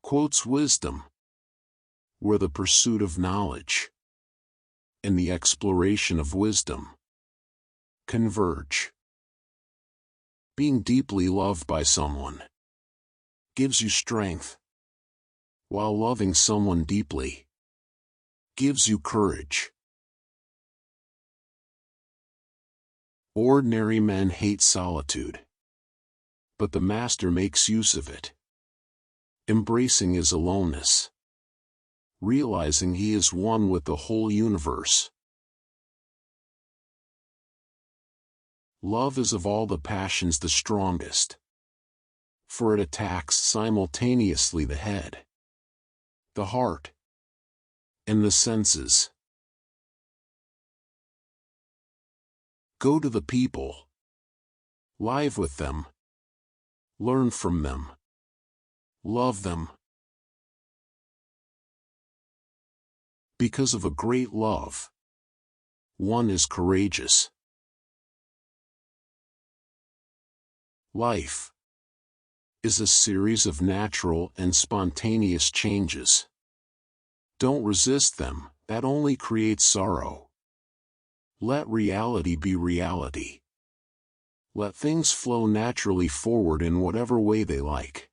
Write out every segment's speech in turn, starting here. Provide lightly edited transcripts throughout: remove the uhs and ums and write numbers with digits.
quotes wisdom, where the pursuit of knowledge and the exploration of wisdom converge. Being deeply loved by someone gives you strength, while loving someone deeply gives you courage. Ordinary men hate solitude, but the master makes use of it, embracing his aloneness, realizing he is one with the whole universe. Love is of all the passions the strongest, for it attacks simultaneously the head, the heart, and the senses. Go to the people, live with them, learn from them, love them. Because of a great love, one is courageous. Life is a series of natural and spontaneous changes. Don't resist them, that only creates sorrow. Let reality be reality. Let things flow naturally forward in whatever way they like.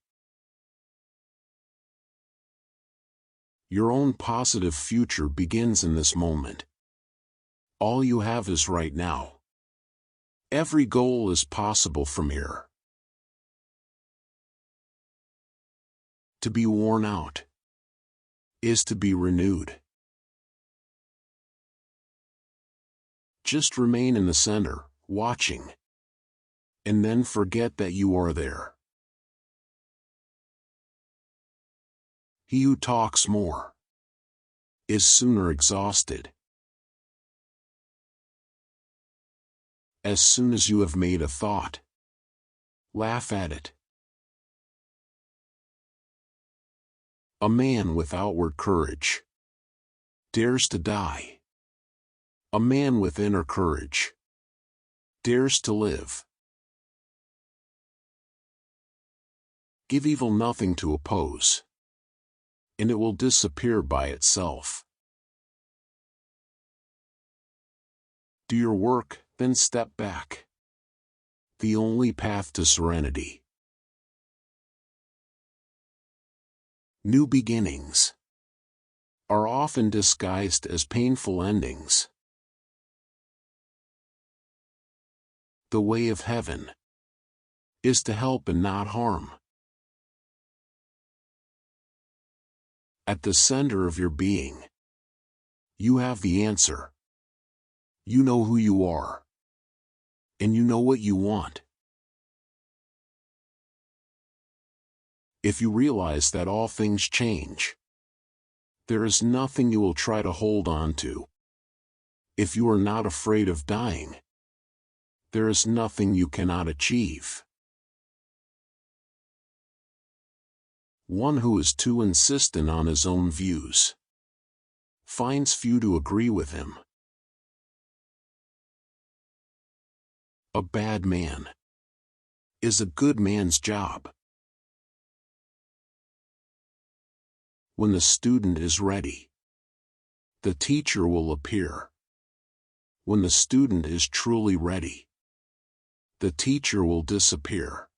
Your own positive future begins in this moment. All you have is right now. Every goal is possible from here. To be worn out is to be renewed. Just remain in the center, watching, and then forget that you are there. He who talks more is sooner exhausted. As soon as you have made a thought, laugh at it. A man with outward courage dares to die. A man with inner courage dares to live. Give evil nothing to oppose, and it will disappear by itself. Do your work, then step back. The only path to serenity. New beginnings are often disguised as painful endings. The way of heaven is to help and not harm. At the center of your being, you have the answer. You know who you are, and you know what you want. If you realize that all things change, there is nothing you will try to hold on to. If you are not afraid of dying, there is nothing you cannot achieve. One who is too insistent on his own views finds few to agree with him. A bad man is a good man's job. When the student is ready, the teacher will appear. When the student is truly ready, the teacher will disappear.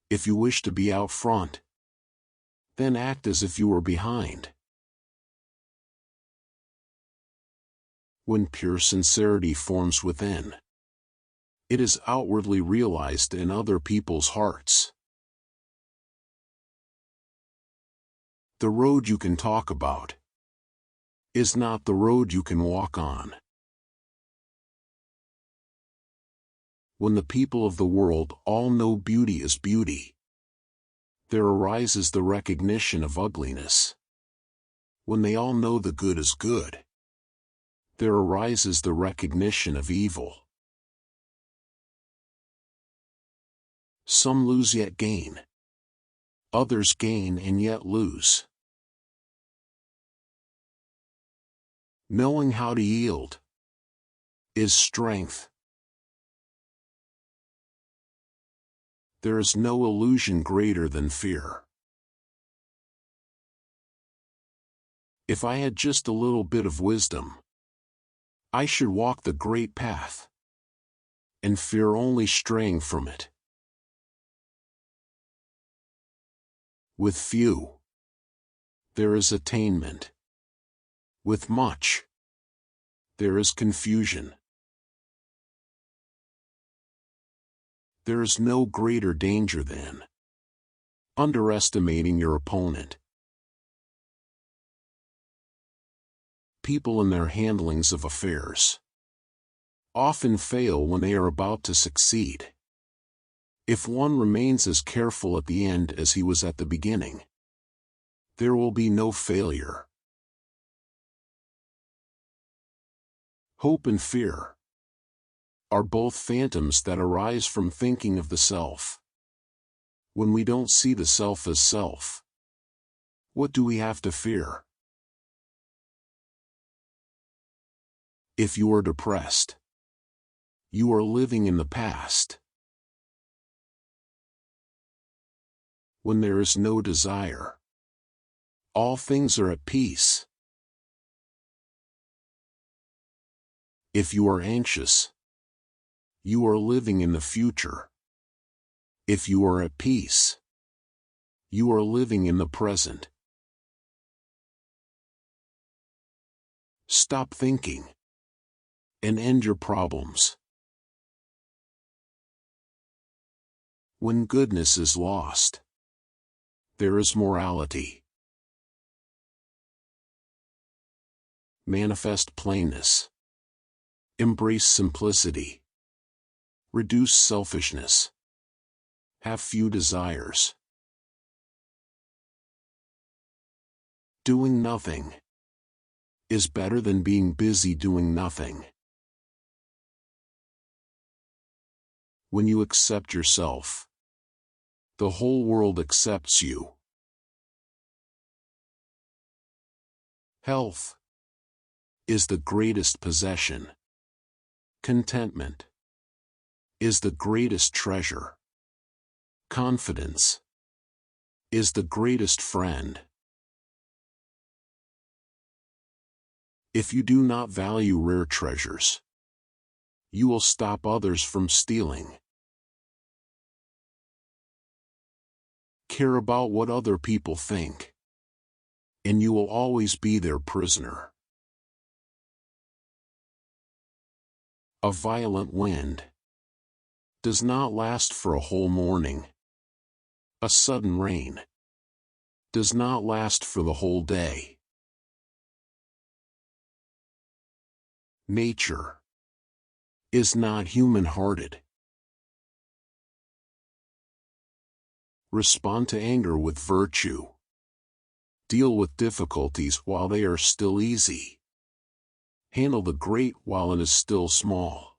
If you wish to be out front, then act as if you were behind. When pure sincerity forms within, it is outwardly realized in other people's hearts. The road you can talk about is not the road you can walk on. When the people of the world all know beauty is beauty, there arises the recognition of ugliness. When they all know the good is good, there arises the recognition of evil. Some lose yet gain. Others gain and yet lose. Knowing how to yield is strength. There is no illusion greater than fear. If I had just a little bit of wisdom, I should walk the great path, and fear only straying from it. With few, there is attainment. With much, there is confusion. There is no greater danger than underestimating your opponent. People in their handlings of affairs often fail when they are about to succeed. If one remains as careful at the end as he was at the beginning, there will be no failure. Hope and fear are both phantoms that arise from thinking of the self. When we don't see the self as self, what do we have to fear? If you are depressed, you are living in the past. When there is no desire, all things are at peace. If you are anxious, you are living in the future. If you are at peace, you are living in the present. Stop thinking and end your problems. When goodness is lost, there is morality. Manifest plainness. Embrace simplicity. Reduce selfishness. Have few desires. Doing nothing is better than being busy doing nothing. When you accept yourself, the whole world accepts you. Health is the greatest possession. Contentment is the greatest treasure. Confidence is the greatest friend. If you do not value rare treasures, you will stop others from stealing. Care about what other people think, and you will always be their prisoner. A violent wind does not last for a whole morning. A sudden rain does not last for the whole day. Nature is not human-hearted. Respond to anger with virtue. Deal with difficulties while they are still easy. Handle the great while it is still small.